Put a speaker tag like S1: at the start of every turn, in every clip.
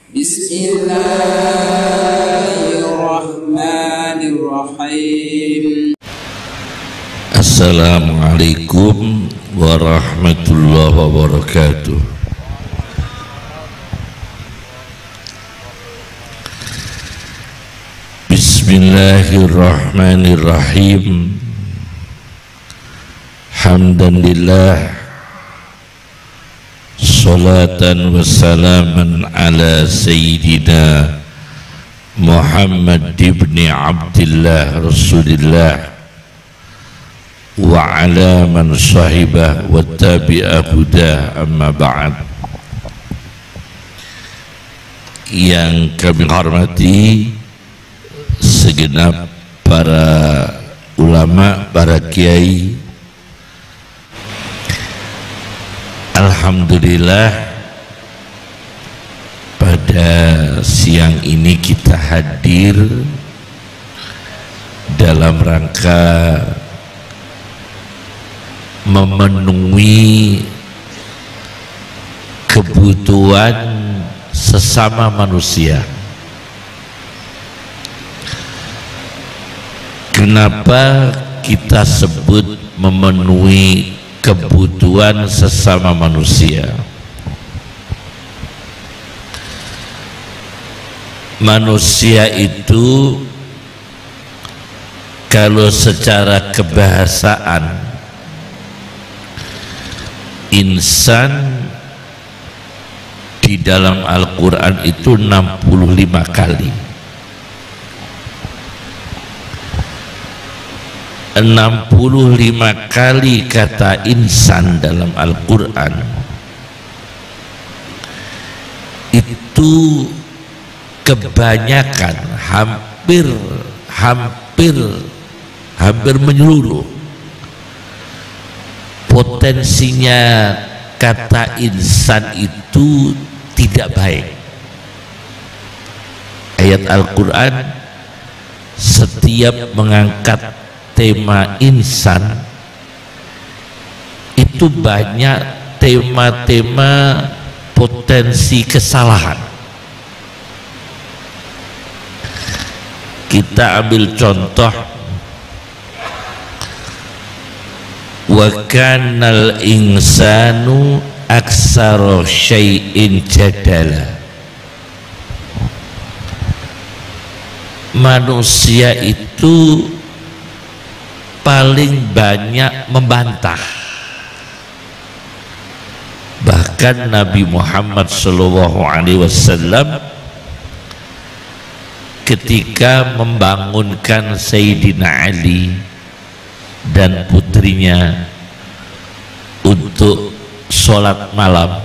S1: Bismillahirrahmanirrahim.
S2: Assalamualaikum warahmatullahi wabarakatuh. Bismillahirrahmanirrahim. Hamdan lillah, salatan wassalaman ala sayyidina Muhammad ibn Abdillah Rasulillah wa ala man sahibah wa tabi'a hudah, amma ba'd. Yang kami hormati segenap para ulama, para kiai, alhamdulillah pada siang ini kita hadir dalam rangka memenuhi kebutuhan sesama manusia. Kenapa kita sebut memenuhi kebutuhan sesama manusia? Manusia itu kalau secara kebahasaan insan di dalam Al-Quran itu 65 kali. 65 kali kata insan dalam Al-Quran itu kebanyakan, hampir menyeluruh. Potensinya kata insan itu tidak baik. Ayat Al-Quran setiap mengangkat tema insan itu banyak tema-tema potensi kesalahan. Kita ambil contoh, wa kanal insanu aksara syai'in jadala. Manusia itu paling banyak membantah. Bahkan Nabi Muhammad SAW ketika membangunkan Sayyidina Ali dan putrinya untuk sholat malam,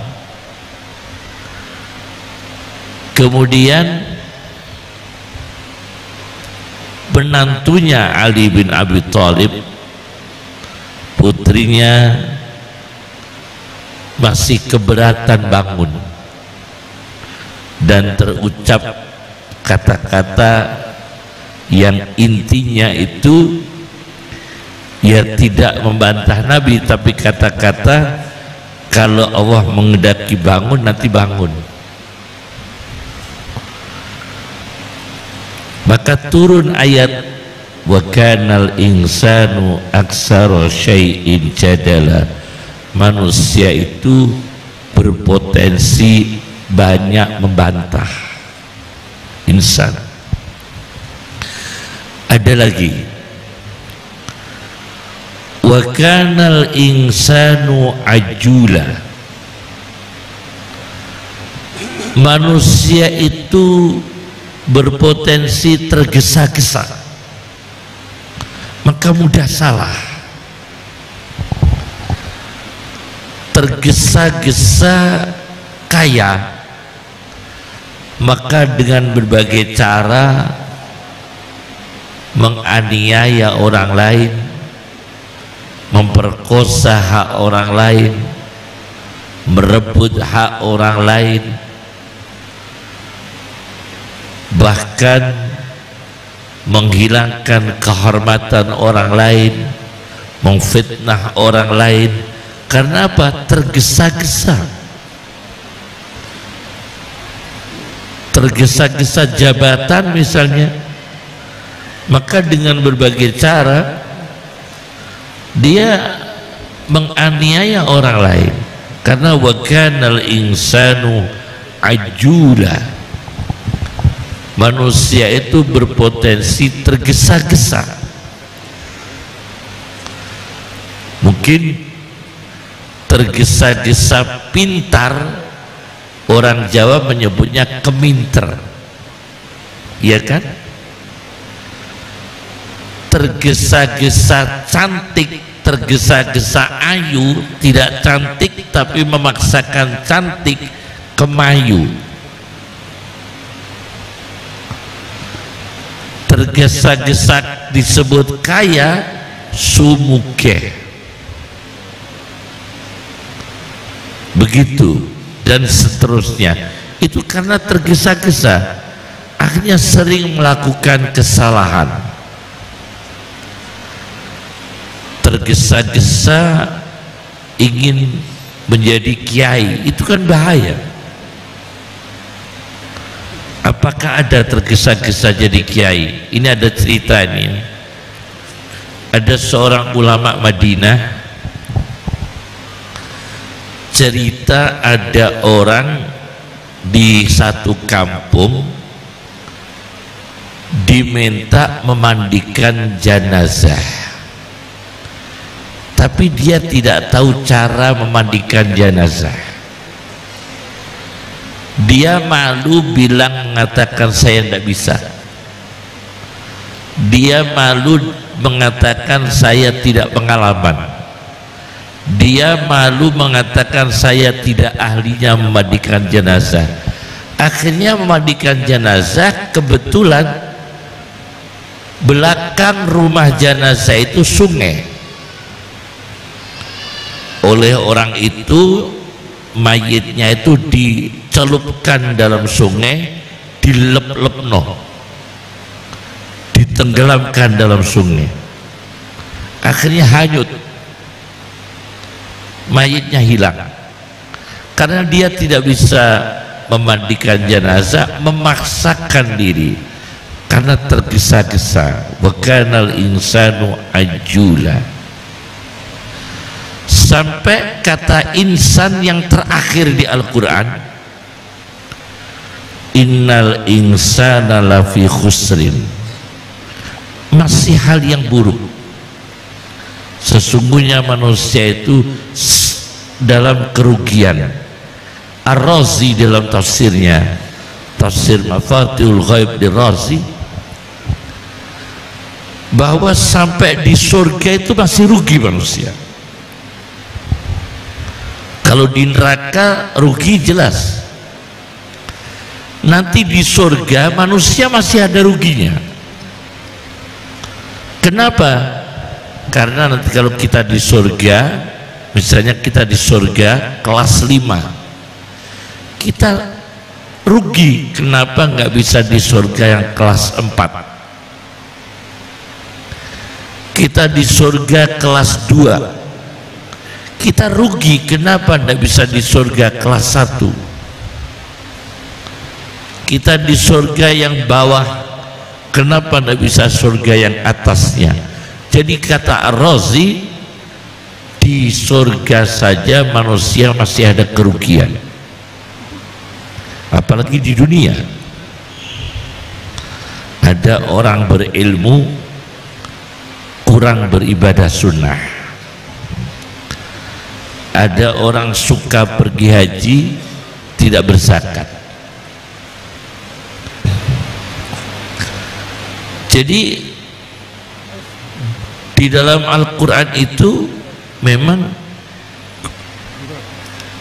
S2: kemudian menantunya Ali bin Abi Thalib, putrinya masih keberatan bangun dan terucap kata-kata yang intinya itu ya tidak membantah Nabi, tapi kata-kata kalau Allah mengendaki bangun nanti bangun. Maka turun ayat wa kanal insanu aksara syai'in jadala. Manusia itu berpotensi banyak membantah. Insan. Ada lagi, wa kanal insanu ajula. Manusia itu berpotensi tergesa-gesa, maka mudah salah. Tergesa-gesa kaya, maka dengan berbagai cara menganiaya orang lain, memperkosa hak orang lain, merebut hak orang lain, bahkan menghilangkan kehormatan orang lain, memfitnah orang lain. Karena apa? Tergesa-gesa. tergesa-gesa jabatan misalnya, maka dengan berbagai cara dia menganiaya orang lain, karena wa kanal insanu ajula, manusia itu berpotensi tergesa-gesa. Mungkin tergesa-gesa pintar, orang Jawa menyebutnya keminter, iya kan? Tergesa-gesa cantik, tergesa-gesa ayu, tidak cantik tapi memaksakan cantik, kemayu. Tergesa-gesa disebut kaya, sumuke. Begitu dan seterusnya. Itu karena tergesa-gesa, akhirnya sering melakukan kesalahan. Tergesa-gesa ingin menjadi kiai, itu kan bahaya. Apakah ada tergesa-gesa jadi kiai? Ini ada cerita ini. Ada seorang ulama Madinah cerita, ada orang di satu kampung diminta memandikan jenazah, tapi dia tidak tahu cara memandikan jenazah. Dia malu bilang, mengatakan saya tidak bisa. Dia malu mengatakan saya tidak pengalaman. Dia malu mengatakan saya tidak ahlinya memandikan jenazah. Akhirnya memandikan jenazah, kebetulan belakang rumah jenazah itu sungai. Oleh orang itu, mayitnya itu dicelupkan dalam sungai, dilep-lepno, ditenggelamkan dalam sungai. Akhirnya hanyut, mayitnya hilang. Karena dia tidak bisa memandikan jenazah, memaksakan diri karena tergesa-gesa. Wa kanal insanu ajula. Sampai kata insan yang terakhir di Al-Quran, innal insana lafi khusrin, masih hal yang buruk. Sesungguhnya manusia itu dalam kerugian. Ar-Razi dalam tafsirnya, tafsir Mafatihul Ghaib di Razi, bahwa sampai di surga itu masih rugi manusia. Kalau di neraka rugi jelas. Nanti di surga manusia masih ada ruginya. Kenapa? Karena nanti kalau kita di surga, misalnya kita di surga kelas 5, kita rugi. Kenapa nggak bisa di surga yang kelas 4? Kita di surga kelas 2, kita rugi. Kenapa nggak bisa di surga kelas 1? Kita di surga yang bawah, kenapa nggak bisa surga yang atasnya? Jadi kata Ar-Razi, di surga saja manusia masih ada kerugian, apalagi di dunia. Ada orang berilmu kurang beribadah sunnah, ada orang suka pergi haji tidak berzakat. Jadi di dalam Al-Quran itu memang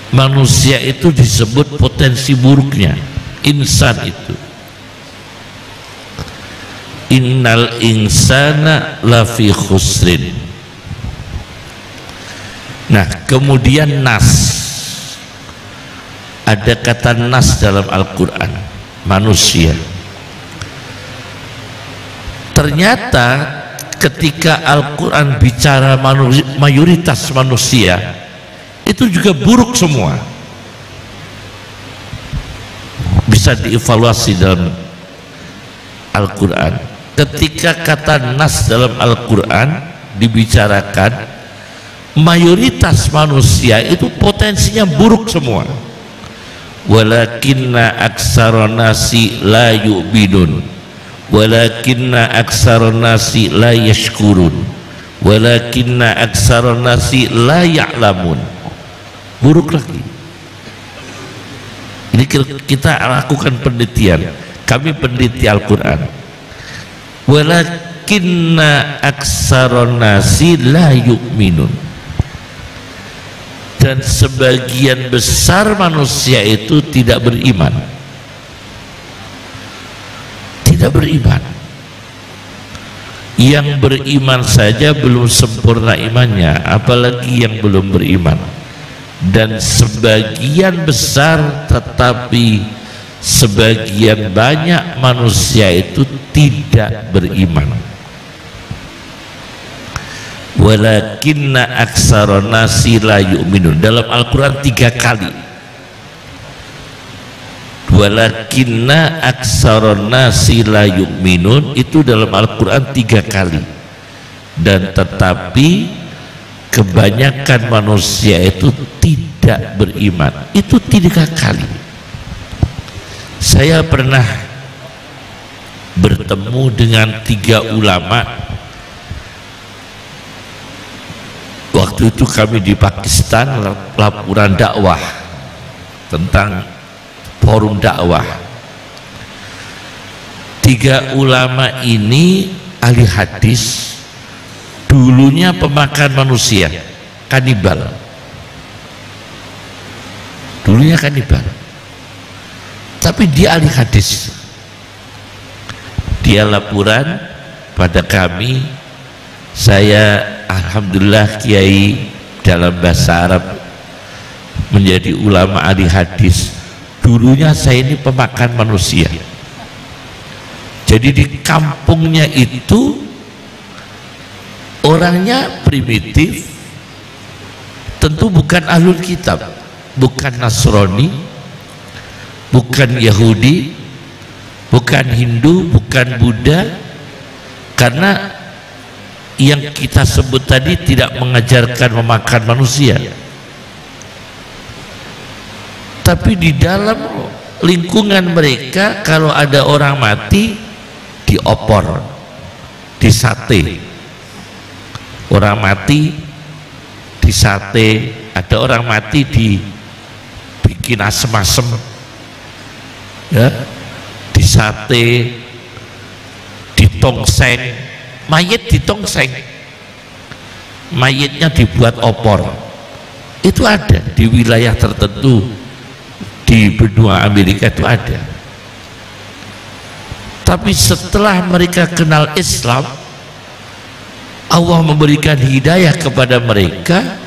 S2: manusia itu disebut potensi buruknya. Insan itu, innal insana lafi khusrin. Nah, kemudian nas, ada kata nas dalam Al-Quran, manusia. Ternyata ketika Al-Quran bicara mayoritas manusia, itu juga buruk semua. bisa dievaluasi dalam Al-Quran. Ketika kata nas dalam Al-Quran dibicarakan, mayoritas manusia itu potensinya buruk semua. Walakinna aksaron nasi la yu'minun, walakinna aksaron nasi la yashkurun, walakinna aksaron nasi la ya'lamun. Buruk lagi. Ini kita lakukan penelitian, kami peneliti Al-Quran. Walakinna aksaron nasi la yu'minun, dan sebagian besar manusia itu tidak beriman. Tidak beriman. Yang beriman saja belum sempurna imannya, apalagi yang belum beriman. Dan sebagian besar, tetapi sebagian banyak manusia itu tidak beriman. Walakinna aksaron nasi la yu'minun, dalam Al-Quran 3 kali. Walakinna aksaron nasi la yu'minun itu dalam Al-Quran 3 kali. Dan tetapi kebanyakan manusia itu tidak beriman, itu 3 kali. Saya pernah bertemu dengan 3 ulama. Waktu itu kami di Pakistan, laporan dakwah tentang forum dakwah. 3 ulama ini ahli hadis, dulunya pemakan manusia, kanibal. Dulunya kanibal, tapi dia ahli hadis. Dia laporan pada kami, saya alhamdulillah kiai dalam bahasa Arab, menjadi ulama ahli hadis. Dulunya saya ini pemakan manusia. Jadi di kampungnya itu orangnya primitif, tentu bukan ahlul kitab, bukan Nasrani, bukan Yahudi, bukan Hindu, bukan Buddha, karena yang kita sebut tadi tidak mengajarkan memakan manusia. Tapi di dalam lingkungan mereka, kalau ada orang mati diopor, disate. Orang mati disate, ada orang mati dibikin asem-asem, ya, disate, ditongseng. Mayit ditongseng, mayitnya dibuat opor. Itu ada di wilayah tertentu di benua Amerika, itu ada. Tapi setelah mereka kenal Islam, Allah memberikan hidayah kepada mereka,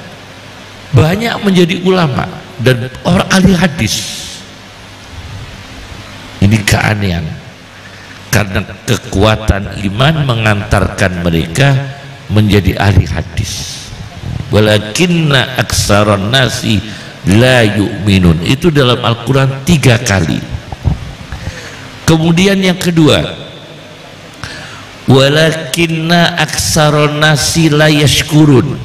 S2: banyak menjadi ulama dan orang ahli hadis. Ini keanehan, karena kekuatan iman mengantarkan mereka menjadi ahli hadis. Walakinna aksaron nasi la yu'minun, itu dalam Al-Quran 3 kali. Kemudian yang kedua, walakinna aksaron nasi la yashkurun,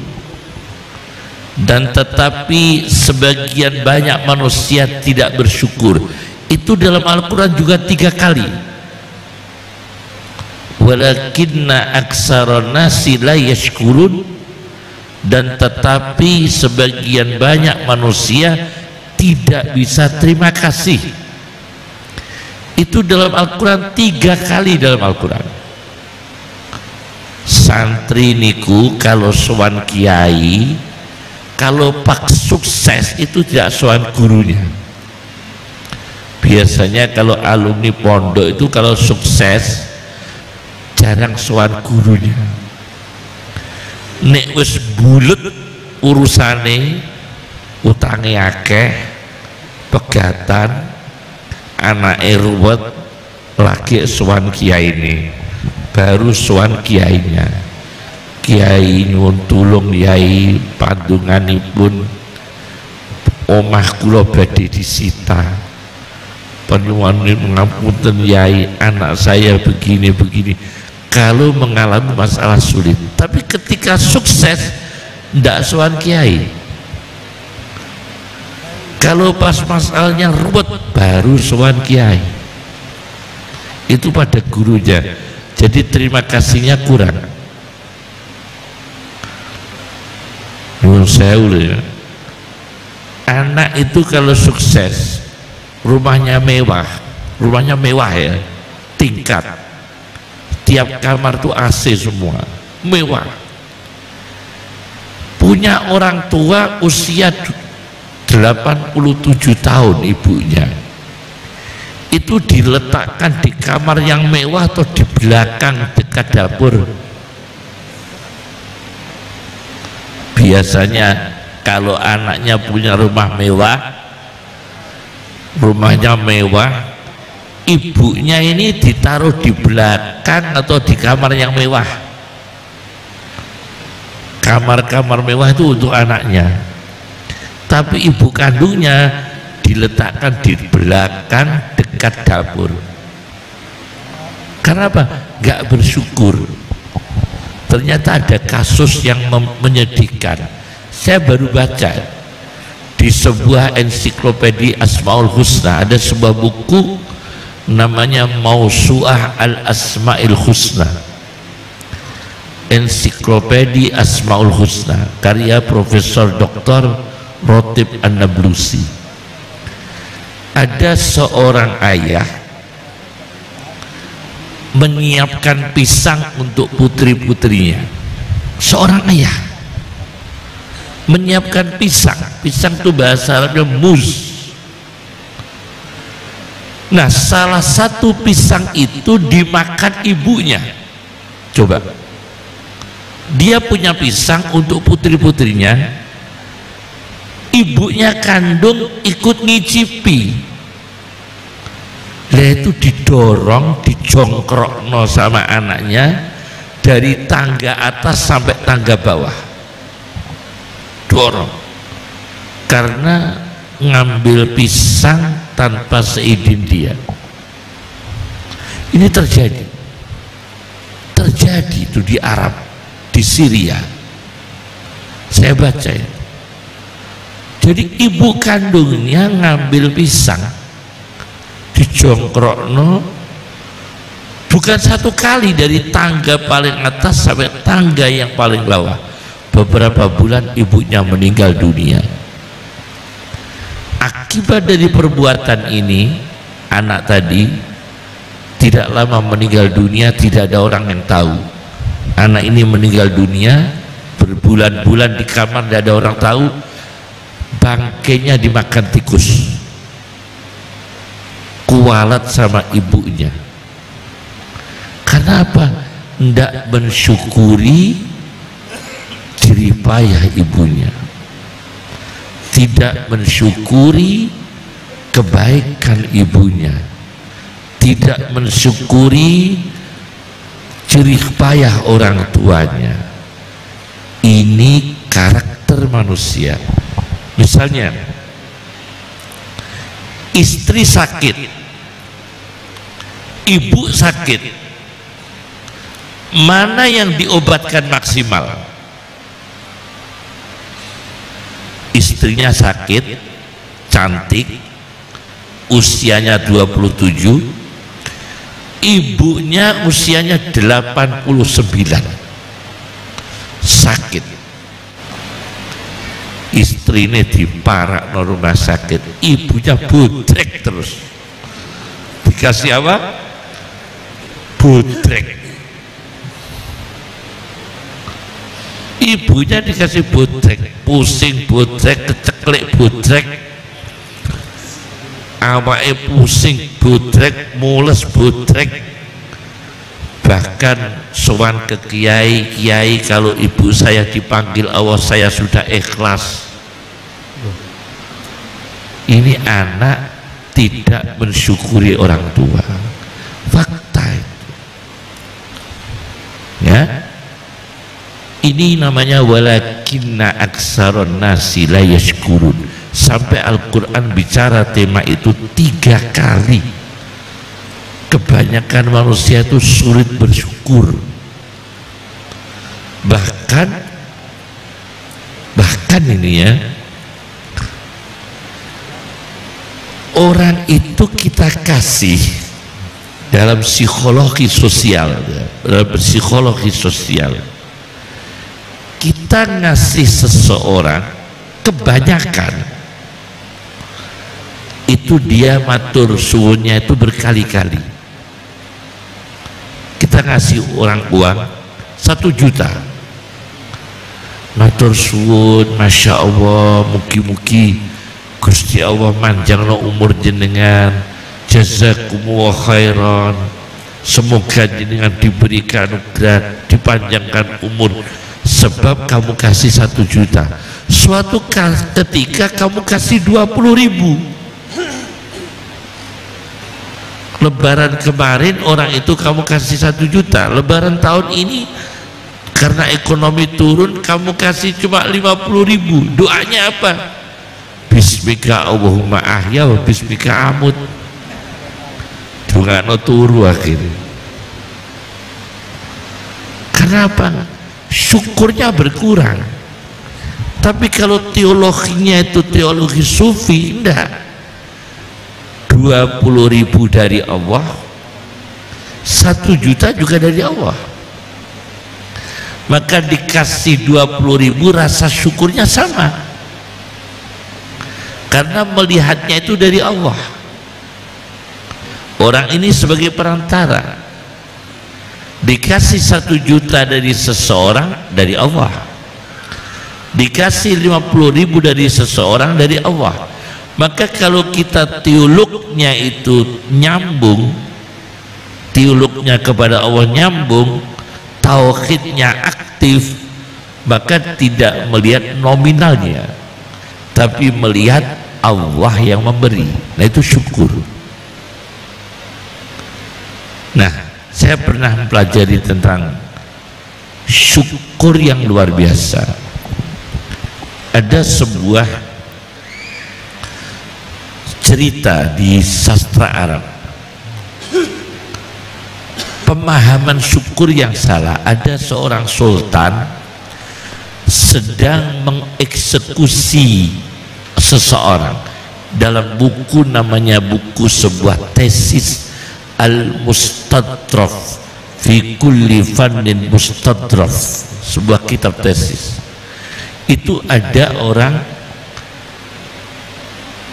S2: dan tetapi sebagian banyak manusia tidak bersyukur. Itu dalam Al-Quran juga 3 kali. Walakinna aksaron nasi la yashkurun, dan tetapi sebagian banyak manusia tidak bisa terima kasih. Itu dalam Al-Quran 3 kali dalam Al-Quran. Santri niku kalau sowan kiai, kalau pak sukses itu tidak sowan gurunya. Biasanya kalau alumni pondok itu kalau sukses jarang sowan gurunya. Nek wis bulet urusane, utange akeh, pegatan, anake ruwet, lagi sowan kiai ini, baru sowan kiainya. Kiai nyuwun tulung yai, pandunganipun omah kula badhe disita, penyuwani mengapunten yai, anak saya begini. Kalau mengalami masalah sulit, tapi ketika sukses ndak sowan kiai. Kalau pas masalahnya ruwet baru sowan kiai. Itu pada gurunya. Jadi terima kasihnya kurang. Nyuwun sewu ya. Anak itu kalau sukses, rumahnya mewah ya, tingkat, tiap kamar tuh AC semua, mewah. Punya orang tua usia 87 tahun ibunya, itu diletakkan di kamar yang mewah atau di belakang dekat dapur. Biasanya kalau anaknya punya rumahnya mewah, ibunya ini ditaruh di belakang atau di kamar yang mewah. Kamar-kamar mewah itu untuk anaknya, tapi ibu kandungnya diletakkan di belakang dekat dapur. Karena apa? Gak bersyukur. Ternyata ada kasus yang menyedihkan. Saya baru baca di sebuah ensiklopedia Asmaul Husna, ada sebuah buku namanya Mausu'ah Al-Asma'il Husna, ensiklopedia Asmaul Husna, karya Profesor Dr. Rotib An-Nablusi. Ada seorang ayah menyiapkan pisang untuk putri-putrinya. Seorang ayah menyiapkan pisang itu bahasa Arabnya muz. Nah, salah satu pisang itu dimakan ibunya. Coba, dia punya pisang untuk putri-putrinya, ibunya kandung ikut ngicipi. Lah itu didorong, dijongkrokno sama anaknya dari tangga atas sampai tangga bawah, dorong, karena ngambil pisang tanpa seizin dia. Ini terjadi itu di Arab, di Syria, saya baca ya. Jadi ibu kandungnya ngambil pisang, dijongkrokno, bukan satu kali, dari tangga paling atas sampai tangga yang paling bawah. Beberapa bulan ibunya meninggal dunia. Akibat dari perbuatan ini, anak tadi tidak lama meninggal dunia, tidak ada orang yang tahu. Anak ini meninggal dunia, berbulan-bulan di kamar, tidak ada orang tahu. Bangkainya dimakan tikus, kualat sama ibunya. Karena apa? Tidak mensyukuri jerih payah ibunya, tidak mensyukuri kebaikan ibunya, tidak mensyukuri jerih payah orang tuanya. Ini karakter manusia. Misalnya istri sakit, ibu sakit, mana yang diobatkan maksimal? Istrinya sakit, cantik, usianya 27, ibunya usianya 89, sakit. Istrinya diparak no rumah sakit, ibunya bodrek terus. Dikasih apa? Bodrek. Ibunya dikasih bodrek, pusing bodrek, keceklek bodrek, awake pusing bodrek, mules bodrek. Bahkan sowan ke kiai, kalau ibu saya dipanggil Allah saya sudah ikhlas. Ini anak tidak mensyukuri orang tua, fakta itu ya. Ini namanya walakinna aksaron nasi la yashkurun. sampai Al-Quran bicara tema itu 3 kali. Kebanyakan manusia itu sulit bersyukur, bahkan ini ya, orang itu kita kasih dalam psikologi sosial, kita ngasih seseorang kebanyakan itu dia matur suwunnya itu berkali-kali. Kita ngasih orang uang 1 juta, matur suwun, masya Allah, mugi-mugi Gusti Allah manjangno umur jenengan, jazakumullah khairan, semoga jenengan diberikan anugerah, dipanjangkan umur, sebab kamu kasih 1 juta. Suatu ketika kamu kasih 20.000. Lebaran kemarin orang itu kamu kasih 1 juta, Lebaran tahun ini karena ekonomi turun kamu kasih cuma 50.000. Doanya apa? Bismika Allahumma ahya wa bismika amut. Dungano turu akhirnya. Kenapa? Syukurnya berkurang. Tapi kalau teologinya itu teologi sufi, enggak. 20.000 dari Allah, 1 juta juga dari Allah. Maka dikasih 20.000 rasa syukurnya sama, karena melihatnya itu dari Allah. Orang ini sebagai perantara, dikasih 1 juta dari seseorang dari Allah, dikasih 50.000 dari seseorang dari Allah. Maka kalau kita teolognya itu nyambung, teolognya kepada Allah nyambung, tauhidnya aktif, maka tidak melihat nominalnya, tapi melihat Allah yang memberi. Nah itu syukur. Nah saya pernah mempelajari tentang syukur yang luar biasa. Ada sebuah cerita di sastra Arab, pemahaman syukur yang salah. Ada seorang sultan sedang mengeksekusi seseorang. Dalam buku namanya buku sebuah tesis Al-Mustadraf fi kulli fannin mustadraf, sebuah kitab tesis. Itu ada orang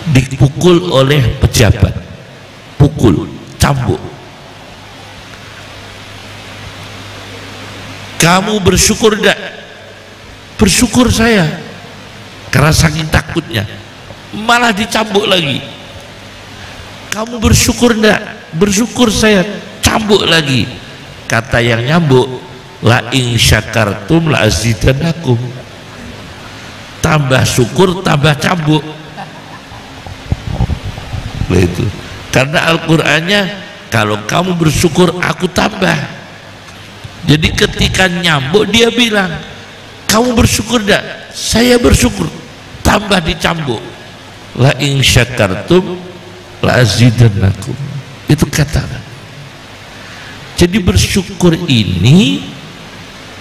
S2: dipukul oleh pejabat, pukul, cambuk. Kamu bersyukur enggak? Bersyukur saya, karena saking takutnya. Malah dicambuk lagi. Kamu bersyukur enggak? Bersyukur saya, cambuk lagi. Kata yang nyambuk, la in syakartum la azidannakum. Tambah syukur, tambah cambuk. Itu karena Al-Qur'annya, kalau kamu bersyukur aku tambah. Jadi ketika nyambuk dia bilang, kamu bersyukur enggak? Saya bersyukur, tambah dicambuk. La in syakartum la azidannakum. Itu kata. Jadi bersyukur ini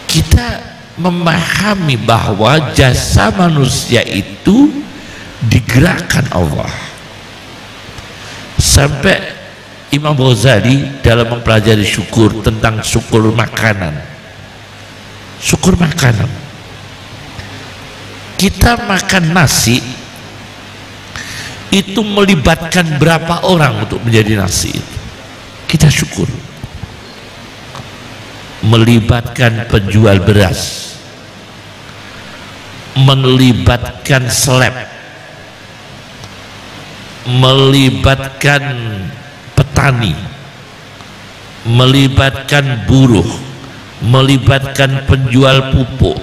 S2: kita memahami bahwa jasa manusia itu digerakkan Allah. Sampai Imam Ghazali dalam mempelajari syukur, tentang syukur makanan. Syukur makanan, kita makan nasi itu melibatkan berapa orang untuk menjadi nasi itu? Kita syukur. Melibatkan penjual beras, melibatkan seleb, melibatkan petani, melibatkan buruh, melibatkan penjual pupuk,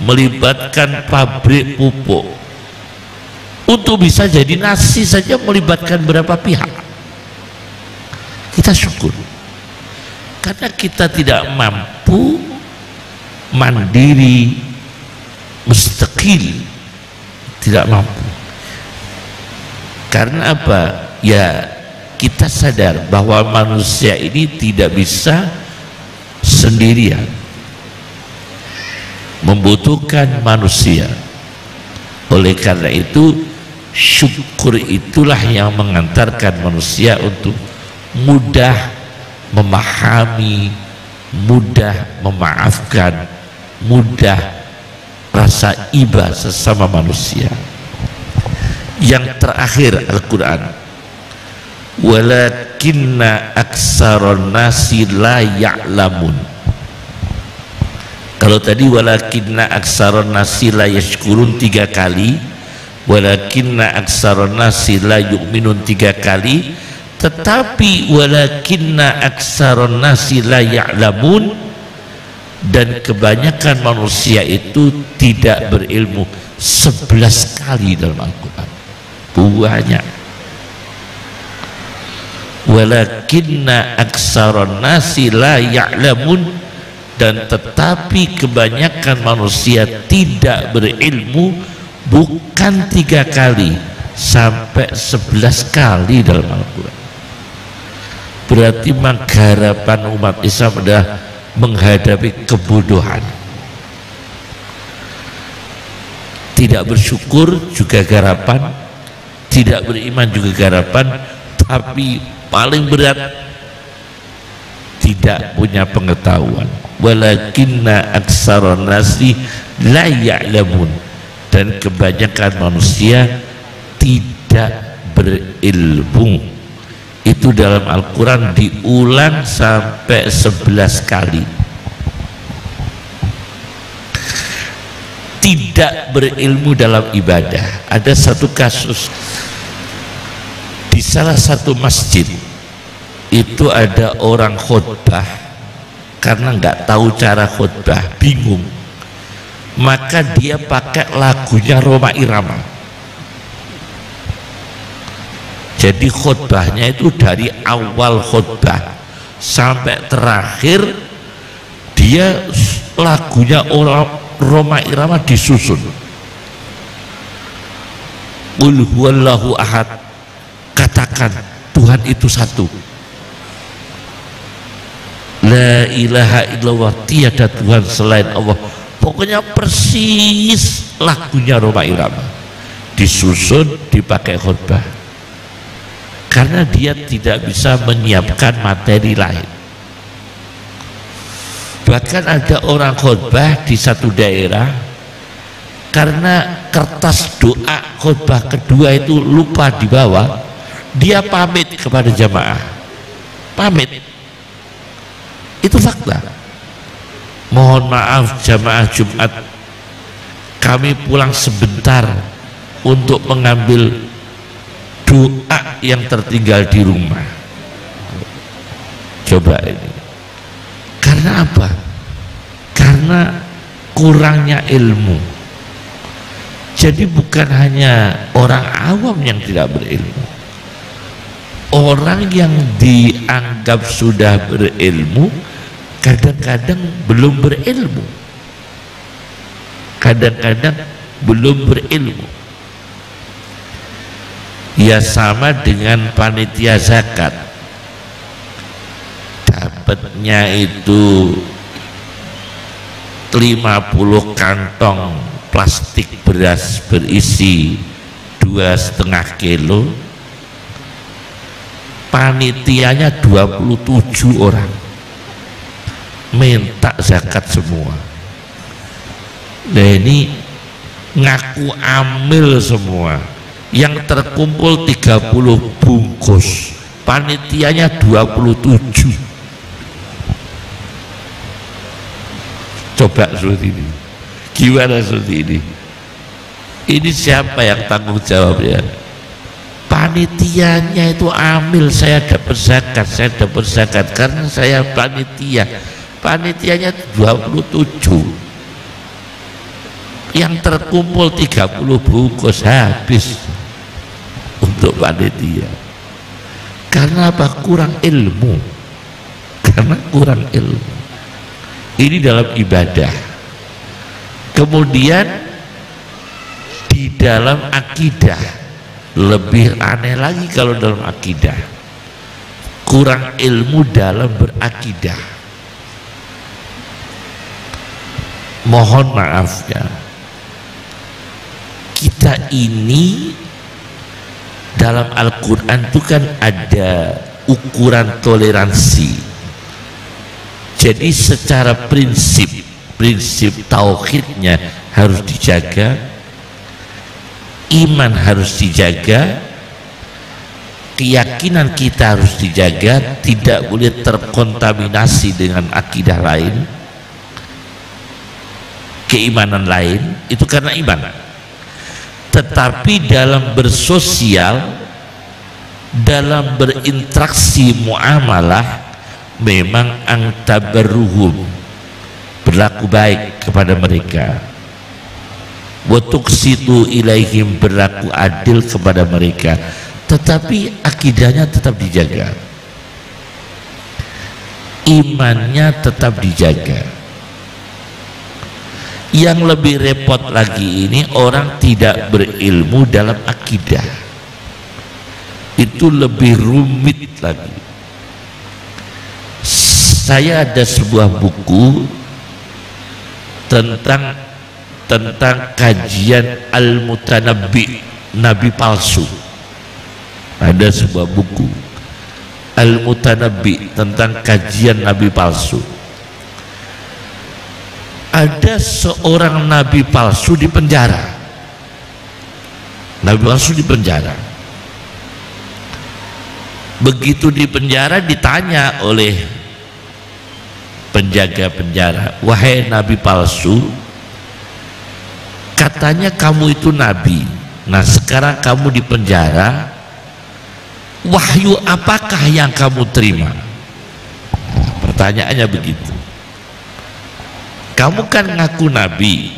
S2: melibatkan pabrik pupuk. Untuk bisa jadi nasi saja melibatkan berapa pihak. Kita syukur karena kita tidak mampu mandiri, mustaqil, tidak mampu. Karena apa? Ya kita sadar bahwa manusia ini tidak bisa sendirian, membutuhkan manusia. Oleh karena itu syukur itulah yang mengantarkan manusia untuk mudah memahami, mudah memaafkan, mudah rasa iba sesama manusia. Yang terakhir Al-Quran, walakinna aksaron nasi la ya'lamun. Kalau tadi walakinna aksaron nasi la yashkurun 3 kali, walakinna aksaron nasi la yu'minun 3 kali, tetapi walakinna aksaron nasi la ya'lamun, dan kebanyakan manusia itu tidak berilmu 11 kali dalam Al-Quran. Banyak. Walakinna aksaron nasi la ya'lamun, dan tetapi kebanyakan manusia tidak berilmu bukan 3 kali sampai 11 kali dalam Al-Quran. Berarti mengharapan umat Islam adalah menghadapi kebodohan. Tidak bersyukur juga garapan, tidak beriman juga garapan, tapi paling berat tidak punya pengetahuan. Walakinna aksaron nasi la ya'lamun, dan kebanyakan manusia tidak berilmu. Itu dalam Al-Quran diulang sampai 11 kali. Tidak berilmu dalam ibadah. Ada satu kasus di salah satu masjid, itu ada orang khutbah, karena nggak tahu cara khutbah, bingung, maka dia pakai lagunya Rhoma Irama. Jadi khutbahnya itu dari awal khutbah sampai terakhir dia lagunya orang Rhoma Irama disusun. Qul huwallahu ahad, katakan Tuhan itu satu, la ilaha illallah, tiada Tuhan selain Allah. Pokoknya persis lagunya Rhoma Irama disusun, dipakai khutbah, karena dia tidak bisa menyiapkan materi lain. Bahkan ada orang khutbah di satu daerah, karena kertas doa khutbah kedua itu lupa dibawa, dia pamit kepada jamaah, pamit. Itu fakta. Mohon maaf jamaah Jumat, kami pulang sebentar untuk mengambil doa yang tertinggal di rumah. Coba ini. Karena apa? Karena kurangnya ilmu. Jadi bukan hanya orang awam yang tidak berilmu, orang yang dianggap sudah berilmu kadang-kadang belum berilmu, kadang-kadang belum berilmu. Ya sama dengan panitia zakat, dapatnya itu 50 kantong plastik beras berisi 2,5 kilo, panitianya 27 orang minta zakat semua. Nah ini ngaku amil semua, yang terkumpul 30 bungkus, panitianya 27. Coba seperti ini, gimana seperti ini? Ini siapa yang tanggung jawabnya? Panitianya itu amil, saya dapat zakat karena saya panitia. Panitianya 27, yang terkumpul 30 bungkus habis untuk panitia. Karena apa? Kurang ilmu. Karena kurang ilmu. Ini dalam ibadah. Kemudian di dalam akidah, Lebih aneh lagi kalau dalam akidah, kurang ilmu dalam berakidah. Mohon maaf ya, kita ini dalam Al-Quran itu kan ada ukuran toleransi. Jadi secara prinsip tauhidnya harus dijaga, iman harus dijaga, keyakinan kita harus dijaga, tidak boleh terkontaminasi dengan akidah lain, keimanan lain, itu karena iman. Tetapi dalam bersosial, dalam berinteraksi muamalah, memang angtabarruhum, berlaku baik kepada mereka, wa tuqsitu ilaihim, berlaku adil kepada mereka, tetapi akidahnya tetap dijaga, imannya tetap dijaga. Yang lebih repot lagi ini orang tidak berilmu dalam akidah, itu lebih rumit lagi. Saya ada sebuah buku tentang kajian Al-Mutanabbi, nabi palsu. Ada sebuah buku Al-Mutanabbi tentang kajian nabi palsu. Ada seorang nabi palsu di penjara. Nabi palsu di penjara. Begitu di penjara ditanya oleh penjaga penjara, wahai nabi palsu, katanya kamu itu nabi, nah sekarang kamu di penjara, wahyu apakah yang kamu terima? Pertanyaannya begitu. Kamu kan ngaku nabi,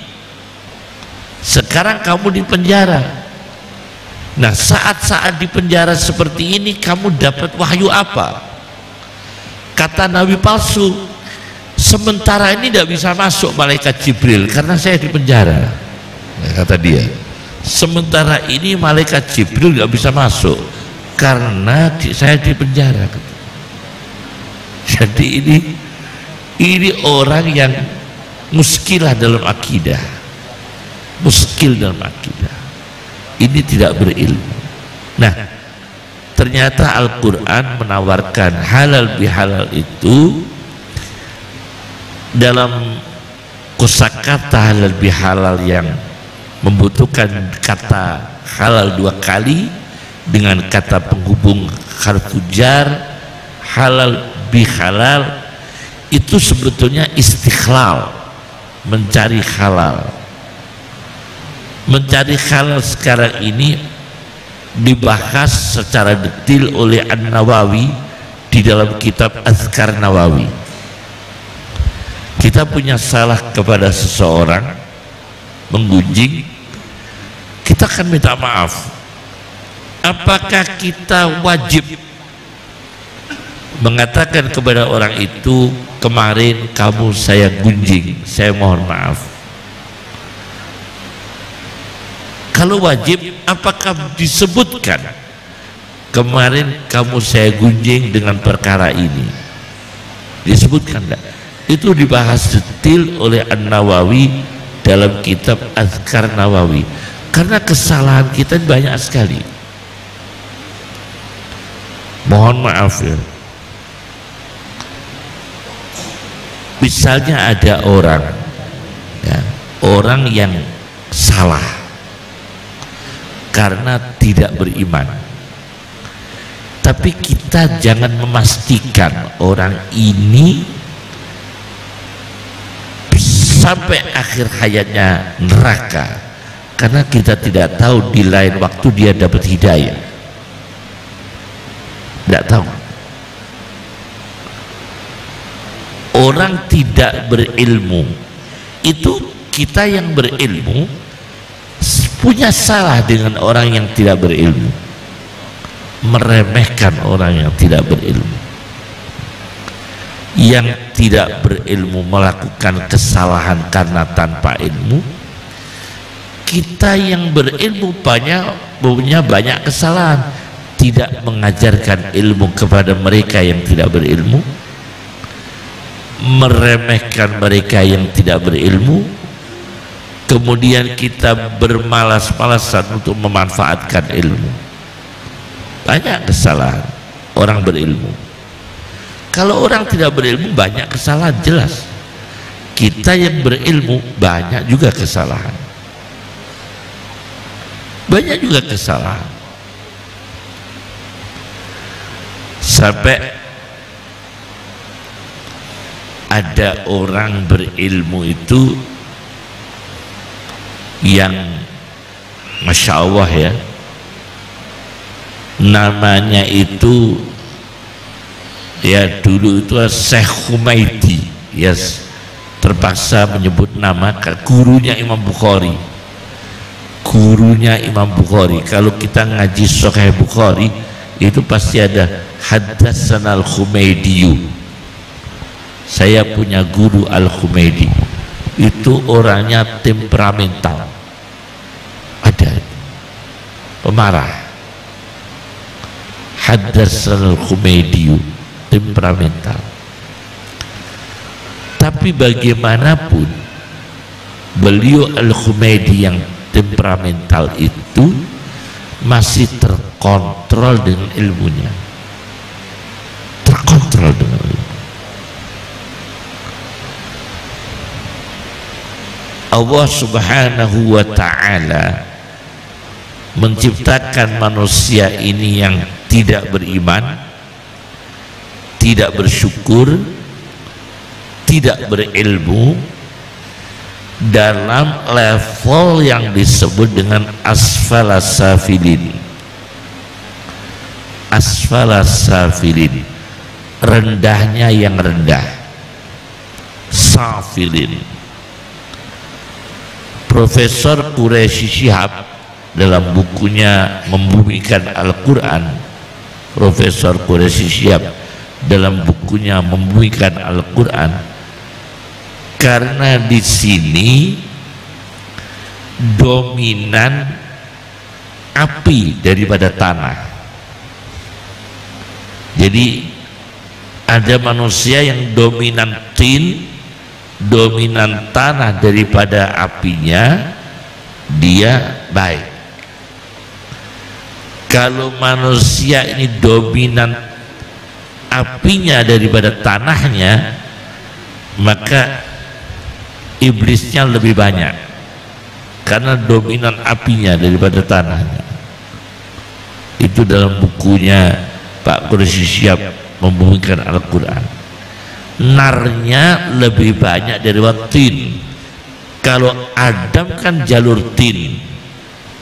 S2: sekarang kamu di penjara, nah saat-saat di penjara seperti ini kamu dapat wahyu apa? Kata nabi palsu, sementara ini tidak bisa masuk malaikat Jibril karena saya di penjara. Kata dia, sementara ini malaikat Jibril nggak bisa masuk karena saya di penjara. Jadi ini orang yang muskilah dalam akidah, muskil dalam akidah. Ini tidak berilmu. Nah, ternyata Al-Quran menawarkan halal bihalal itu dalam kosakata halal bihalal yang membutuhkan kata halal 2 kali dengan kata penghubung harfu jar, halal bihalal itu sebetulnya istikhlal, mencari halal. Mencari halal sekarang ini dibahas secara detail oleh An-Nawawi di dalam kitab Azkar Nawawi. Kita punya salah kepada seseorang, menggunjing, kita akan minta maaf. Apakah kita wajib mengatakan kepada orang itu, kemarin kamu saya gunjing, saya mohon maaf? Kalau wajib, apakah disebutkan kemarin kamu saya gunjing dengan perkara ini? Disebutkan enggak? Itu dibahas detail oleh An-Nawawi dalam kitab Azkar Nawawi. Karena kesalahan kita banyak sekali. Mohon maaf ya. Misalnya ada orang ya, orang yang salah karena tidak beriman, tapi kita jangan memastikan orang ini sampai akhir hayatnya neraka, karena kita tidak tahu di lain waktu dia dapat hidayah. Tidak tahu. Orang tidak berilmu itu, kita yang berilmu punya salah dengan orang yang tidak berilmu, meremehkan orang yang tidak berilmu. Yang tidak berilmu melakukan kesalahan karena tanpa ilmu, kita yang berilmu punya banyak kesalahan, tidak mengajarkan ilmu kepada mereka yang tidak berilmu, meremehkan mereka yang tidak berilmu, kemudian kita bermalas-malasan untuk memanfaatkan ilmu. Banyak kesalahan orang berilmu. Kalau orang tidak berilmu banyak kesalahan, jelas. Kita yang berilmu banyak juga kesalahan, banyak juga kesalahan. Sampai ada orang berilmu itu yang Masya Allah ya, namanya itu ya dulu itu Syekh Humaidi, yes, terpaksa menyebut nama gurunya Imam Bukhari. Gurunya Imam Bukhari, kalau kita ngaji Sahih Bukhari itu pasti ada Haddatsana al-Humaidi. Saya punya guru Al-Humaidi, itu orangnya temperamental, ada pemarah. Haddatsana al-Humaidi, temperamental. Tapi bagaimanapun beliau Al-Humaidi yang temperamental itu masih terkontrol dengan ilmunya, terkontrol dengan ilmu. Allah Subhanahu wa ta'ala menciptakan manusia ini yang tidak beriman, tidak bersyukur, tidak berilmu, dalam level yang disebut dengan asfalas safilin. Asfalas safilin, rendahnya yang rendah, safilin. Profesor Quraisy Shihab dalam bukunya Membumikan Al-Quran, Profesor Quraisy Shihab dalam bukunya Membumikan Al-Quran, karena di sini dominan api daripada tanah. Jadi ada manusia yang dominan tin, dominan tanah daripada apinya, dia baik. Kalau manusia ini dominan apinya daripada tanahnya, maka iblisnya lebih banyak, karena dominan apinya daripada tanahnya. Itu dalam bukunya Pak Quraisy Shihab Membumikan Al-Quran. Narnya lebih banyak dari tin. Kalau Adam kan jalur tin,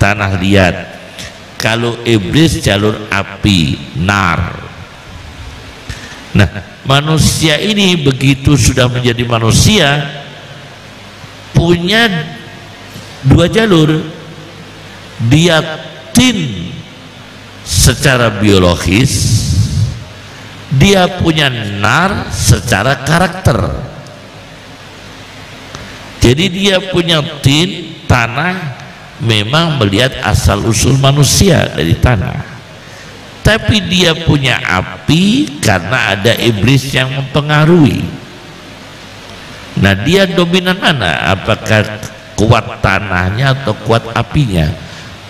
S2: tanah liat. Kalau iblis jalur api, nar. Nah, manusia ini begitu sudah menjadi manusia, punya dua jalur. Dia tin secara biologis, dia punya nar secara karakter. Jadi dia punya tin, tanah, memang melihat asal usul manusia dari tanah. Tapi dia punya api karena ada iblis yang mempengaruhi. Nah, dia dominan mana? Apakah kuat tanahnya atau kuat apinya?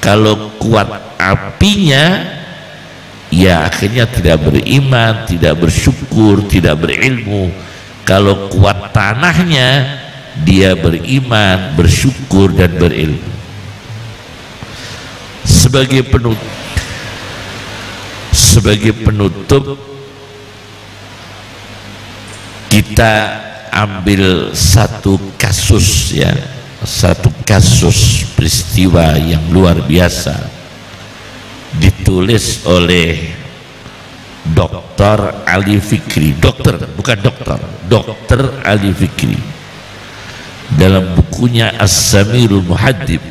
S2: Kalau kuat apinya, ya akhirnya tidak beriman, tidak bersyukur, tidak berilmu. Kalau kuat tanahnya, dia beriman, bersyukur, dan berilmu. Sebagai penutup, kita ambil satu kasus ya, satu kasus peristiwa yang luar biasa, ditulis oleh Dr. Ali Fikri, Dr. Ali Fikri dalam bukunya As-Samirul Muhaddib,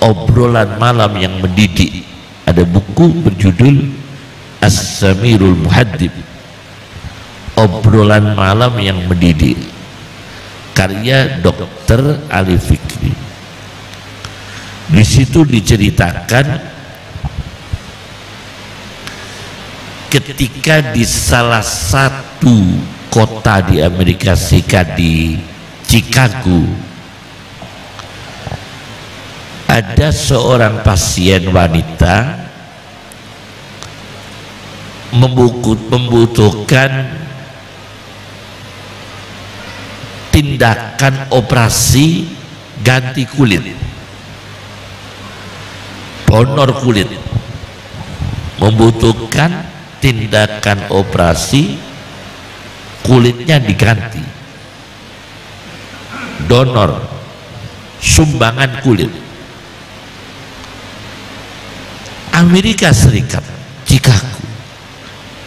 S2: obrolan malam yang mendidik. Ada buku berjudul As-Samirul Muhaddib, obrolan malam yang mendidik, karya Dr. Ali Fikri. Di situ diceritakan ketika di salah satu kota di Amerika Serikat, di Chicago, ada seorang pasien wanita membutuhkan tindakan operasi ganti kulit, donor kulit, membutuhkan tindakan operasi kulitnya diganti, donor, sumbangan kulit. Amerika Serikat, Chicago,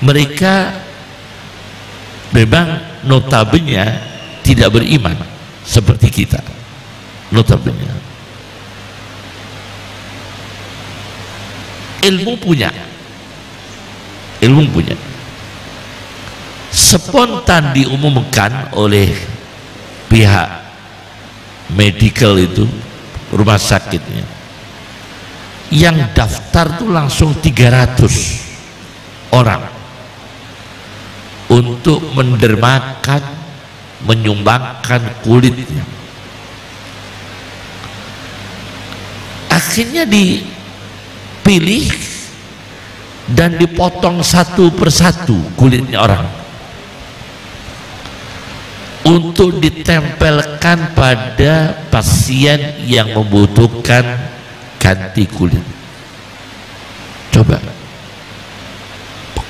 S2: mereka memang notabene tidak beriman seperti kita, notabene. Ilmu punya, spontan diumumkan oleh pihak medical itu, rumah sakitnya, yang daftar tuh langsung 300 orang untuk mendermakan, menyumbangkan kulitnya. Akhirnya dipilih dan dipotong satu persatu kulitnya orang untuk ditempelkan pada pasien yang membutuhkan ganti kulit. Coba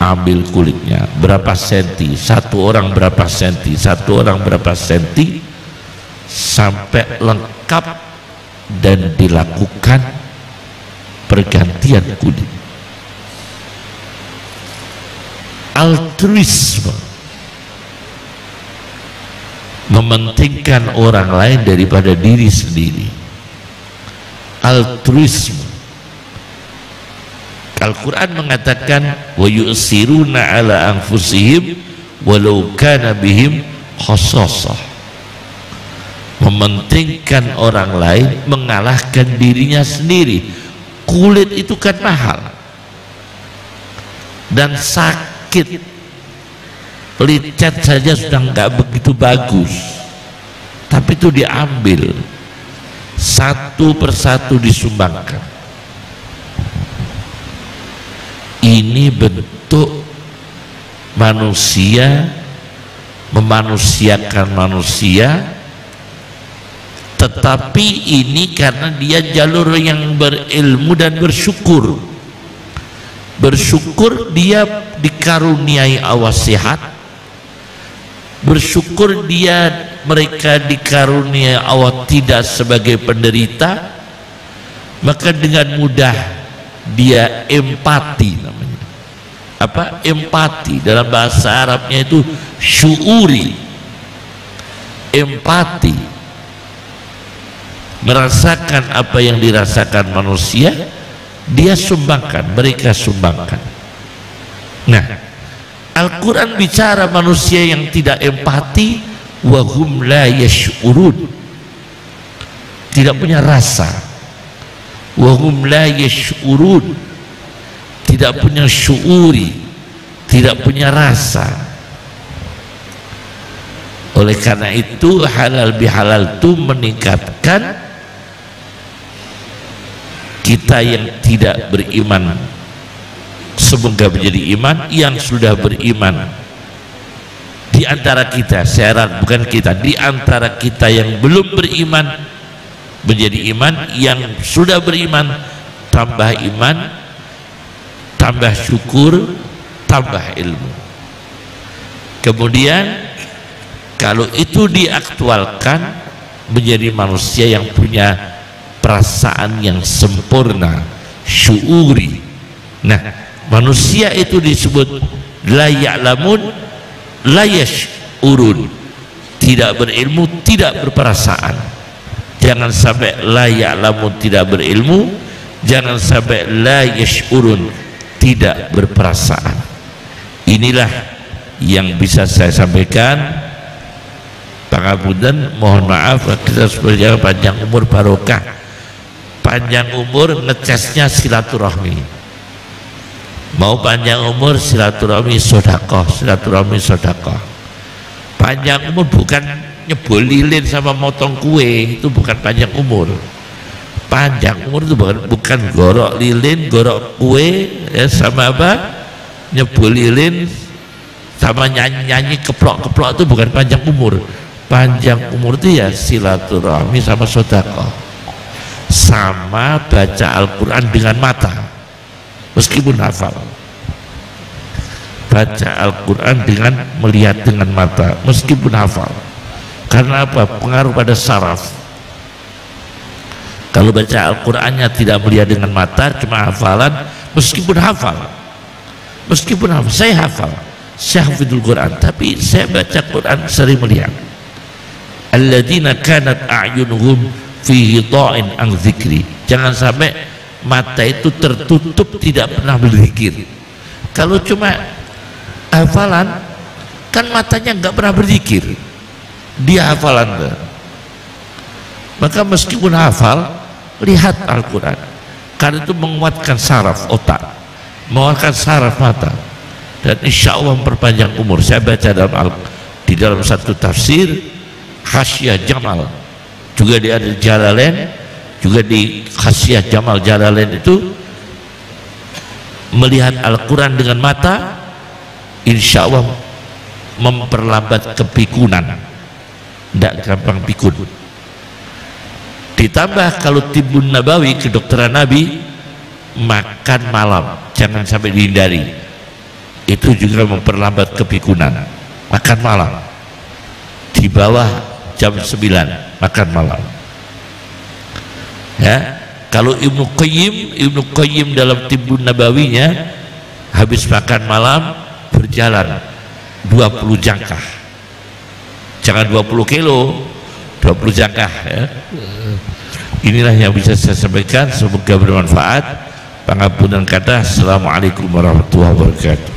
S2: ambil kulitnya berapa senti, satu orang berapa senti, satu orang berapa senti, sampai lengkap dan dilakukan pergantian kulit. Altruisme, mementingkan orang lain daripada diri sendiri. Altruisme. Al-Quran mengatakan wa yu'siruna ala anfusihim walau kana bihim khassasah, mementingkan orang lain mengalahkan dirinya sendiri. Kulit itu kan mahal dan sakit, licet saja sudah nggak begitu bagus, tapi itu diambil satu persatu disumbangkan. Ini bentuk manusia memanusiakan manusia, tetapi ini karena dia jalur yang berilmu dan bersyukur. Bersyukur dia dikaruniai awal sehat, bersyukur mereka dikaruniai awal tidak sebagai penderita, maka dengan mudah dia empati namanya. Apa empati? Dalam bahasa Arabnya itu syuuri, empati, merasakan apa yang dirasakan manusia, dia sumbangkan, mereka sumbangkan. Nah, Al-Quran bicara manusia yang tidak empati, wahum la yash'urun, tidak punya rasa. Wahum la yash'urun, tidak punya syuuri, tidak punya rasa. Oleh karena itu halal bihalal itu meningkatkan kita yang tidak beriman semoga menjadi iman, yang sudah beriman di antara kita, syarat bukan kita, di antara kita yang belum beriman menjadi iman, yang sudah beriman tambah iman, tambah syukur, tambah ilmu. Kemudian kalau itu diaktualkan menjadi manusia yang punya perasaan yang sempurna, syuuri. Nah, manusia itu disebut la ya'lamun la yash'urun, tidak berilmu, tidak berperasaan. Jangan sampai la ya'lamun tidak berilmu, jangan sampai la yash'urun tidak berperasaan. Inilah yang bisa saya sampaikan. Pangapunten, mohon maaf, kita sebagai panjang umur barokah. panjang umur ngecesnya silaturahmi. Mau panjang umur silaturahmi sodakoh, silaturahmi sodakoh. Panjang umur bukan nyebol lilin sama motong kue, itu bukan panjang umur. Panjang umur itu bukan gorok lilin, gorok kue, ya, sama apa? Nyebol lilin sama nyanyi-nyanyi keplok-keplok, itu bukan panjang umur. Panjang umur itu ya silaturahmi sama sedekah, sama baca Al-Quran dengan mata meskipun hafal. Baca Al-Quran dengan melihat dengan mata meskipun hafal. Karena apa? Pengaruh pada saraf. Kalau baca Al-Qurannya tidak melihat dengan mata, cuma hafalan, meskipun hafal, saya hafal, saya hafidul Quran, tapi saya baca Quran sering melihat. Alladzina kanat a'yunuhum fi ghita'in an dzikri. Jangan sampai mata itu tertutup, tidak pernah berzikir. Kalau cuma hafalan, kan matanya nggak pernah berzikir, dia hafalan. Maka meskipun hafal, lihat Al-Quran, karena itu menguatkan saraf otak, menguatkan saraf mata, dan insya Allah memperpanjang umur. Saya baca di dalam satu tafsir Hasyiah Jamal, juga di ada Jalalain, juga di Hasyiah Jamal Jalalain itu, melihat Al-Quran dengan mata insya Allah memperlambat kepikunan, tidak gampang pikun. Ditambah kalau tibbun nabawi, kedokteran Nabi, makan malam jangan sampai dihindari, itu juga memperlambat kepikunan. Makan malam di bawah jam 9 makan malam, ya. Kalau Ibnu Qayyim dalam tibbun nabawinya, habis makan malam berjalan 20 jangkah, jangan 20 kilo, 20 jangkah, ya. Inilah yang bisa saya sampaikan, semoga bermanfaat. Pangapunten kata. Assalamualaikum warahmatullahi wabarakatuh.